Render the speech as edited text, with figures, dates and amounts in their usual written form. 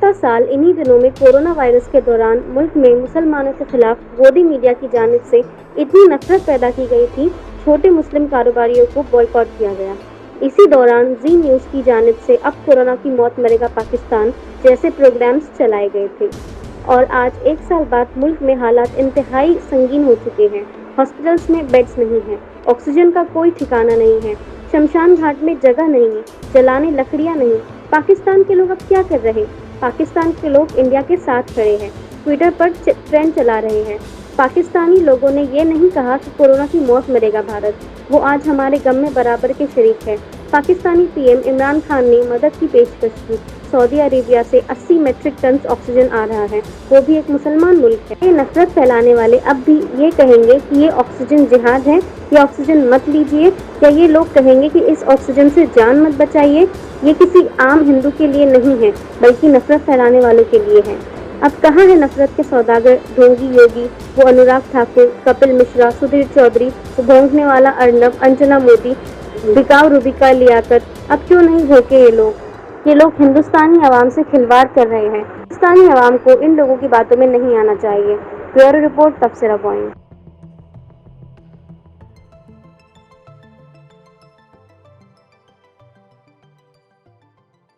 गुज़श्ता साल इन्हीं दिनों में कोरोना वायरस के दौरान मुल्क में मुसलमानों के खिलाफ गोदी मीडिया की जानिब से इतनी नफरत पैदा की गई थी, छोटे मुस्लिम कारोबारियों को बॉयकॉट किया गया। इसी दौरान जी न्यूज़ की जानिब से अब कोरोना की मौत मरेगा पाकिस्तान जैसे प्रोग्राम्स चलाए गए थे। और आज एक साल बाद मुल्क में हालात इंतहाई संगीन हो चुके हैं। हॉस्पिटल्स में बेड्स नहीं हैं, ऑक्सीजन का कोई ठिकाना नहीं है, शमशान घाट में जगह नहीं है, जलाने लकड़ियां नहीं। पाकिस्तान के लोग अब क्या कर रहे? पाकिस्तान के लोग इंडिया के साथ खड़े हैं, ट्विटर पर ट्रेंड चला रहे हैं। पाकिस्तानी लोगों ने ये नहीं कहा कि कोरोना की मौत मरेगा भारत, वो आज हमारे गम में बराबर के शरीक है। पाकिस्तानी पीएम इमरान खान ने मदद की पेशकश की। सऊदी अरेबिया से 80 मेट्रिक टन ऑक्सीजन आ रहा है, वो भी एक मुसलमान मुल्क है। ये नफरत फैलाने वाले अब भी ये कहेंगे कि ये ऑक्सीजन जिहाद है, ये ऑक्सीजन मत लीजिए, या ये लोग कहेंगे कि इस ऑक्सीजन से जान मत बचाइए। ये किसी आम हिंदू के लिए नहीं है, बल्कि नफरत फैलाने वालों के लिए है। अब कहाँ है नफरत के सौदागर ढोंगी योगी, वो अनुराग ठाकुर, कपिल मिश्रा, सुधीर चौधरी, वो भौंकने वाला अर्नब, अंजना मोदी, बिकाऊ रूबिका लियाकत? अब क्यों नहीं भोंके ये लोग? ये लोग हिंदुस्तानी अवाम से खिलवाड़ कर रहे हैं। हिंदुस्तानी अवाम को इन लोगों की बातों में नहीं आना चाहिए। ब्यूरो रिपोर्ट, तबसरा पॉइंट।